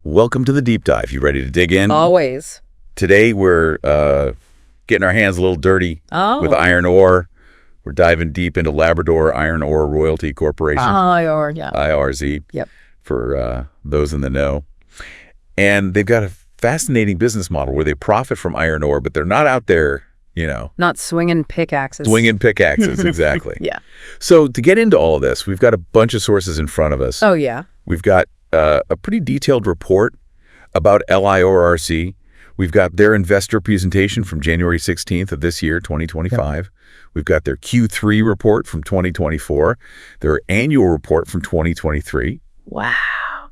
Welcome to the deep dive. You ready to dig in? Always. Today we're getting our hands a little dirty with iron ore. We're diving deep into Labrador Iron Ore Royalty Corporation. LIORC, yeah. IRZ. Yep. For those in the know. And they've got a fascinating business model where they profit from iron ore, but they're not out there, Not swinging pickaxes. Swinging pickaxes, exactly. Yeah. So to get into all of this, we've got a bunch of sources in front of us. Oh, yeah. We've got a pretty detailed report about LIORC. We've got their investor presentation from January 16th of this year, 2025. Yep. We've got their Q3 report from 2024, their annual report from 2023. Wow.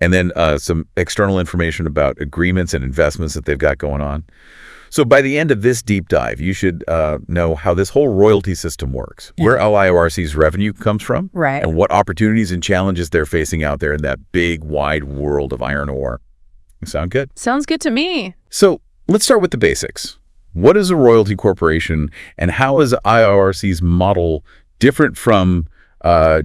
And then some external information about agreements and investments that they've got going on. So by the end of this deep dive, you should know how this whole royalty system works, where LIORC's revenue comes from, right, and what opportunities and challenges they're facing out there in that big, wide world of iron ore. Sound good? Sounds good to me. So let's start with the basics. What is a royalty corporation, and how is LIORC's model different from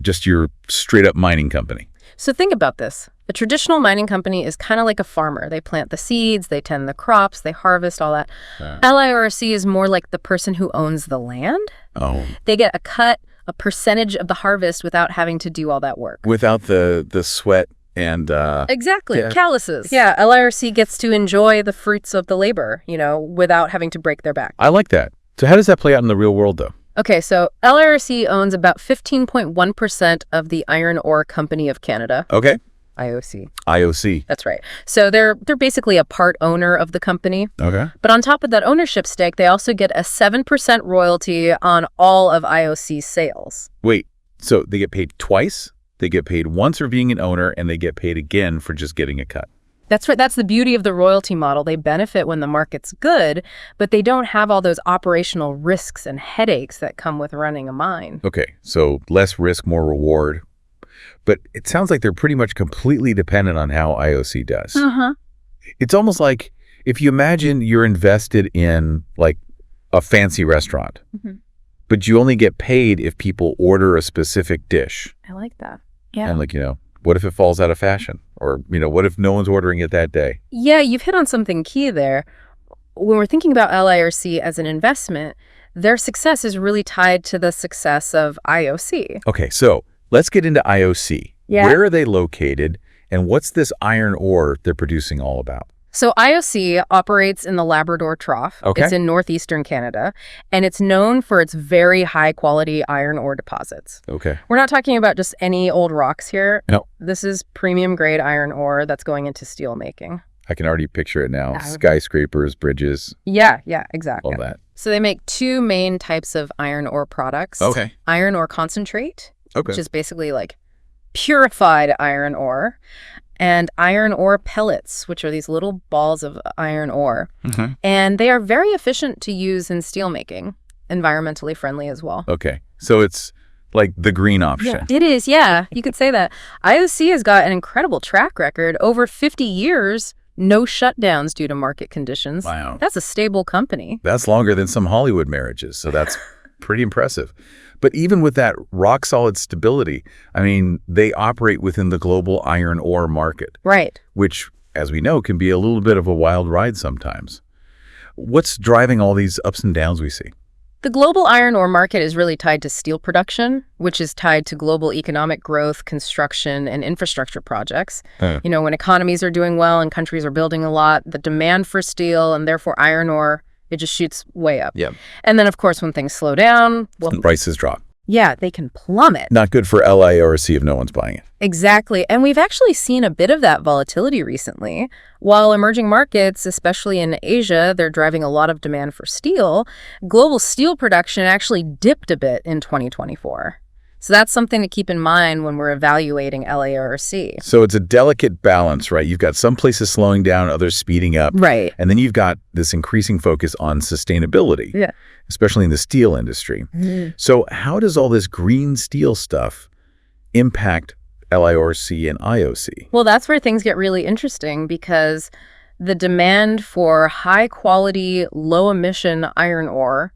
just your straight-up mining company? So think about this. A traditional mining company is kind of like a farmer. They plant the seeds, they tend the crops, they harvest, all that. LIORC is more like the person who owns the land. Oh. They get a percentage of the harvest without having to do all that work. Without the sweat and... Exactly. Calluses. Yeah, LIORC gets to enjoy the fruits of the labor, without having to break their back. I like that. So how does that play out in the real world, though? Okay, so LIORC owns about 15.1% of the Iron Ore Company of Canada. Okay. IOC. IOC. That's right. So they're basically a part owner of the company. Okay. But on top of that ownership stake, they also get a 7% royalty on all of IOC's sales. Wait, so they get paid twice? They get paid once for being an owner, and they get paid again for just getting a cut? That's right. That's the beauty of the royalty model. They benefit when the market's good, but they don't have all those operational risks and headaches that come with running a mine. Okay, so less risk, more reward. But it sounds like they're pretty much completely dependent on how IOC does. Uh-huh. It's almost like if you imagine you're invested in like a fancy restaurant, but you only get paid if people order a specific dish. I like that. Yeah. And what if it falls out of fashion? Or, what if no one's ordering it that day? Yeah, you've hit on something key there. When we're thinking about LIORC as an investment, their success is really tied to the success of IOC. Okay, so let's get into IOC. Yeah. Where are they located, and what's this iron ore they're producing all about? So IOC operates in the Labrador Trough. Okay. It's in northeastern Canada, and it's known for its very high-quality iron ore deposits. Okay. We're not talking about just any old rocks here. No. This is premium-grade iron ore that's going into steel making. I can already picture it now. Skyscrapers, bridges. Yeah, exactly. All that. So they make two main types of iron ore products. Okay. Iron ore concentrate, Okay. which is basically like purified iron ore, and iron ore pellets, which are these little balls of iron ore. And they are very efficient to use in steelmaking, environmentally friendly as well. Okay. So it's like the green option. Yeah, it is, yeah. You could say that. IOC has got an incredible track record. Over 50 years, no shutdowns due to market conditions. Wow. That's a stable company. That's longer than some Hollywood marriages, so that's pretty impressive. But even with that rock-solid stability, they operate within the global iron ore market. Right. Which, as we know, can be a little bit of a wild ride sometimes. What's driving all these ups and downs we see? The global iron ore market is really tied to steel production, which is tied to global economic growth, construction, and infrastructure projects. When economies are doing well and countries are building a lot, the demand for steel and therefore iron ore, it just shoots way up. Yeah. And then, of course, when things slow down, prices drop. Yeah, they can plummet. Not good for LIORC if no one's buying it. Exactly. And we've actually seen a bit of that volatility recently. While emerging markets, especially in Asia, they're driving a lot of demand for steel, global steel production actually dipped a bit in 2024. So that's something to keep in mind when we're evaluating LIORC. So it's a delicate balance, right? You've got some places slowing down, others speeding up. Right. And then you've got this increasing focus on sustainability, especially in the steel industry. So how does all this green steel stuff impact LIORC and IOC? Well, that's where things get really interesting because the demand for high-quality, low-emission iron ore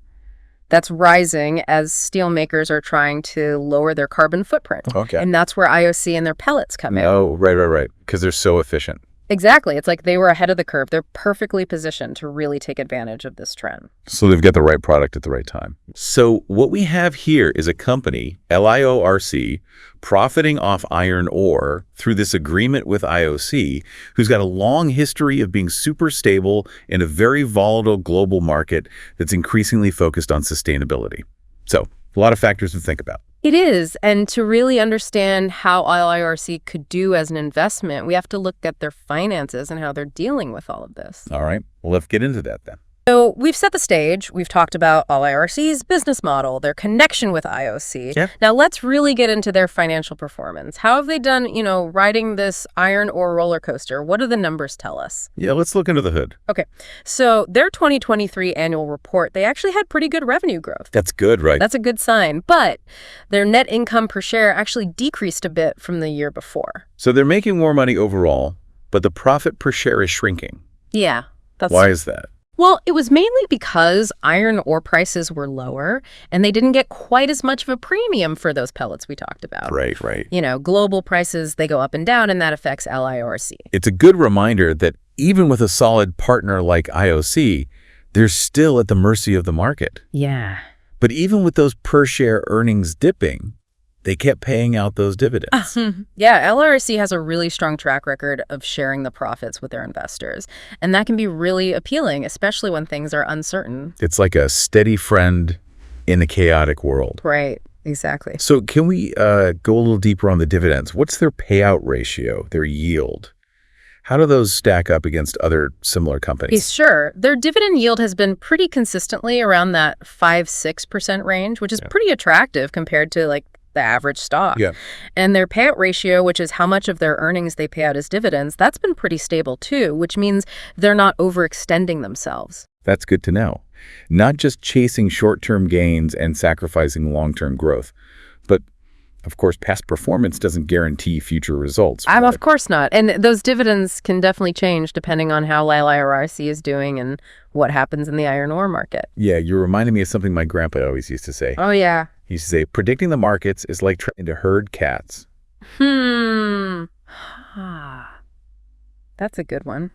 that's rising as steelmakers are trying to lower their carbon footprint. Okay. And that's where IOC and their pellets come in. Oh, right. Because they're so efficient. Exactly. It's like they were ahead of the curve. They're perfectly positioned to really take advantage of this trend. So they've got the right product at the right time. So what we have here is a company, LIORC, profiting off iron ore through this agreement with IOC, who's got a long history of being super stable in a very volatile global market that's increasingly focused on sustainability. So a lot of factors to think about. It is. And to really understand how LIORC could do as an investment, we have to look at their finances and how they're dealing with all of this. All right. Well, let's get into that then. So we've set the stage. We've talked about LIORC's business model, their connection with IOC. Yeah. Now let's really get into their financial performance. How have they done, riding this iron ore roller coaster? What do the numbers tell us? Yeah, let's look under the hood. Okay. So their 2023 annual report, they actually had pretty good revenue growth. That's good, right? That's a good sign. But their net income per share actually decreased a bit from the year before. So they're making more money overall, but the profit per share is shrinking. Yeah. Why is that? Well, it was mainly because iron ore prices were lower and they didn't get quite as much of a premium for those pellets we talked about. Right. Global prices, they go up and down, and that affects LIORC. It's a good reminder that even with a solid partner like IOC, they're still at the mercy of the market. Yeah. But even with those per share earnings dipping, they kept paying out those dividends. Yeah, LIORC has a really strong track record of sharing the profits with their investors. And that can be really appealing, especially when things are uncertain. It's like a steady friend in a chaotic world. Right, exactly. So can we go a little deeper on the dividends? What's their payout ratio, their yield? How do those stack up against other similar companies? Sure. Their dividend yield has been pretty consistently around that 5-6% range, which is pretty attractive compared to the average stock. Yeah. And their payout ratio, which is how much of their earnings they pay out as dividends, that's been pretty stable too, which means they're not overextending themselves. That's good to know. Not just chasing short-term gains and sacrificing long-term growth, but of course, past performance doesn't guarantee future results. Of course not. And those dividends can definitely change depending on how LIORC is doing and what happens in the iron ore market. Yeah, you're reminding me of something my grandpa always used to say. Oh, yeah. He used to say, predicting the markets is like trying to herd cats. That's a good one.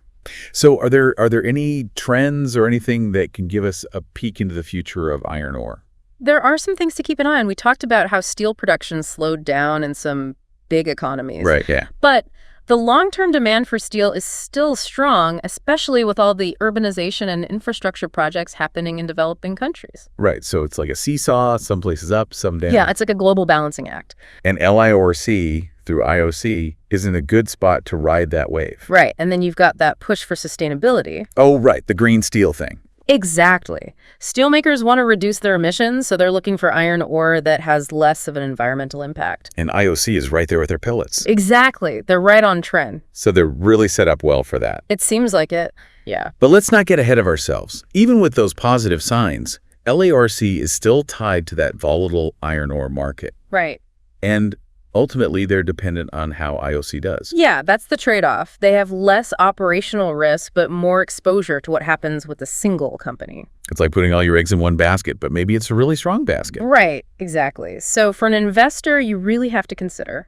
So are there any trends or anything that can give us a peek into the future of iron ore? There are some things to keep an eye on. We talked about how steel production slowed down in some big economies. Right, yeah. But the long-term demand for steel is still strong, especially with all the urbanization and infrastructure projects happening in developing countries. Right, so it's like a seesaw, some places up, some down. Yeah, it's like a global balancing act. And LIORC, through IOC, is in a good spot to ride that wave. Right, and then you've got that push for sustainability. Oh, right, the green steel thing. Exactly. Steelmakers want to reduce their emissions, so they're looking for iron ore that has less of an environmental impact. And IOC is right there with their pellets. Exactly. They're right on trend. So they're really set up well for that. It seems like it. Yeah. But let's not get ahead of ourselves. Even with those positive signs, LIORC is still tied to that volatile iron ore market. Right. And ultimately, they're dependent on how IOC does. Yeah, that's the trade-off. They have less operational risk, but more exposure to what happens with a single company. It's like putting all your eggs in one basket, but maybe it's a really strong basket. Right, exactly. So for an investor, you really have to consider,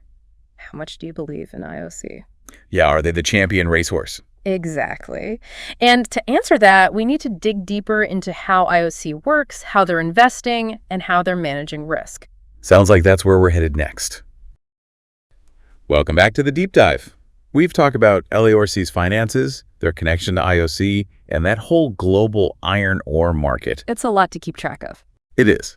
how much do you believe in IOC? Yeah, are they the champion racehorse? Exactly. And to answer that, we need to dig deeper into how IOC works, how they're investing, and how they're managing risk. Sounds like that's where we're headed next. Welcome back to the Deep Dive. We've talked about LIORC's finances, their connection to IOC, and that whole global iron ore market. It's a lot to keep track of. It is.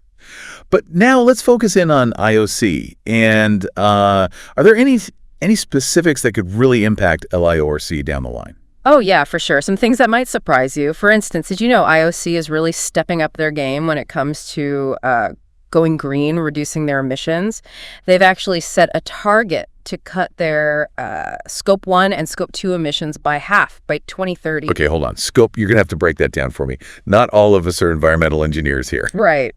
But now let's focus in on IOC. And are there any specifics that could really impact LIORC down the line? Oh, yeah, for sure. Some things that might surprise you. For instance, did you know IOC is really stepping up their game when it comes to going green, reducing their emissions? They've actually set a target to cut their Scope 1 and Scope 2 emissions by half by 2030. Okay, hold on. Scope, you're going to have to break that down for me. Not all of us are environmental engineers here. Right.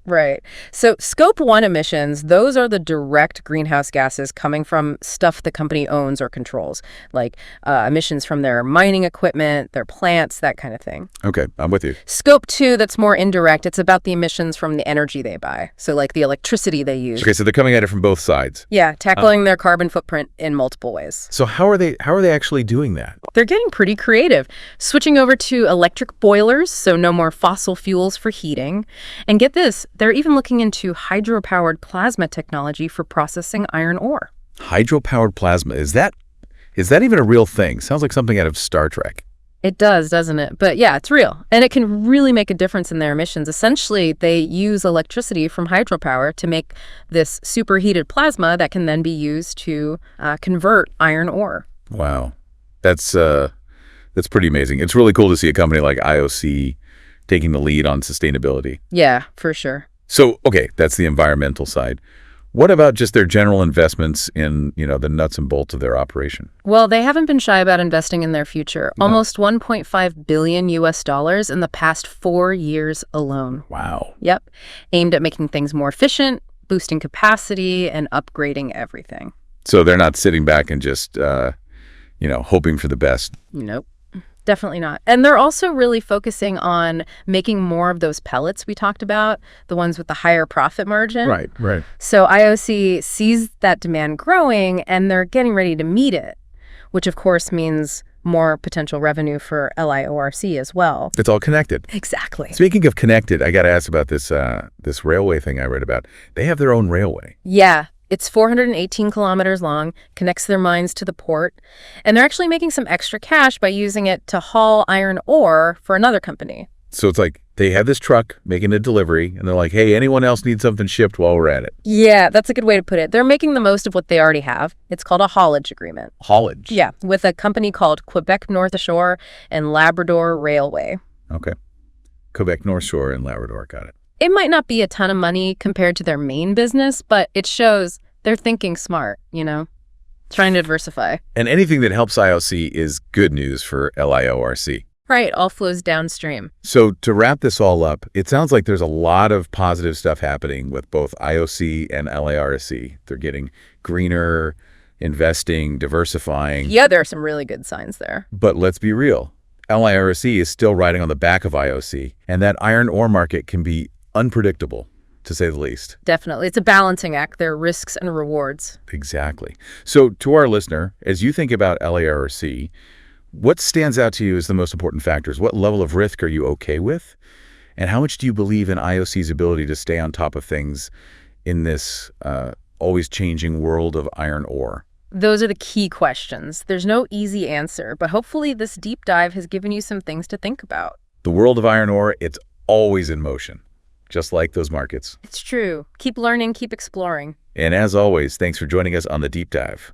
So Scope 1 emissions, those are the direct greenhouse gases coming from stuff the company owns or controls, like emissions from their mining equipment, their plants, that kind of thing. Okay, I'm with you. Scope 2, that's more indirect. It's about the emissions from the energy they buy. So like the electricity they use. Okay, so they're coming at it from both sides. Yeah, tackling their carbon footprint in multiple ways. So how are they actually doing that? They're getting pretty creative, switching over to electric boilers, so no more fossil fuels for heating. And get this, they're even looking into hydropowered plasma technology for processing iron ore. Hydropowered plasma, is that even a real thing? Sounds like something out of Star Trek. It does, doesn't it? But yeah, it's real. And it can really make a difference in their emissions. Essentially, they use electricity from hydropower to make this superheated plasma that can then be used to convert iron ore. Wow. That's pretty amazing. It's really cool to see a company like IOC taking the lead on sustainability. Yeah, for sure. So, okay, that's the environmental side. What about just their general investments in, the nuts and bolts of their operation? Well, they haven't been shy about investing in their future. No. Almost $1.5 billion in the past 4 years alone. Wow. Yep. Aimed at making things more efficient, boosting capacity, and upgrading everything. So they're not sitting back and just, hoping for the best. Nope. Definitely not. And they're also really focusing on making more of those pellets we talked about, the ones with the higher profit margin. Right. So IOC sees that demand growing, and they're getting ready to meet it, which of course means more potential revenue for LIORC as well. It's all connected. Exactly. Speaking of connected, I got to ask about this railway thing I read about. They have their own railway. Yeah. It's 418 kilometers long, connects their mines to the port, and they're actually making some extra cash by using it to haul iron ore for another company. So it's like they have this truck making a delivery, and they're like, hey, anyone else need something shipped while we're at it? Yeah, that's a good way to put it. They're making the most of what they already have. It's called a haulage agreement. Haulage? Yeah, with a company called Quebec North Shore and Labrador Railway. Okay. Quebec North Shore and Labrador, got it. It might not be a ton of money compared to their main business, but it shows they're thinking smart, trying to diversify. And anything that helps IOC is good news for LIORC. Right, all flows downstream. So to wrap this all up, it sounds like there's a lot of positive stuff happening with both IOC and LIORC. They're getting greener, investing, diversifying. Yeah, there are some really good signs there. But let's be real. LIORC is still riding on the back of IOC, and that iron ore market can be unpredictable, to say the least. Definitely. It's a balancing act. There are risks and rewards. Exactly. So to our listener, as you think about LIORC, what stands out to you as the most important factors? What level of risk are you okay with? And how much do you believe in IOC's ability to stay on top of things in this always changing world of iron ore? Those are the key questions. There's no easy answer, but hopefully this deep dive has given you some things to think about. The world of iron ore, it's always in motion, just like those markets. It's true. Keep learning, keep exploring. And as always, thanks for joining us on The Deep Dive.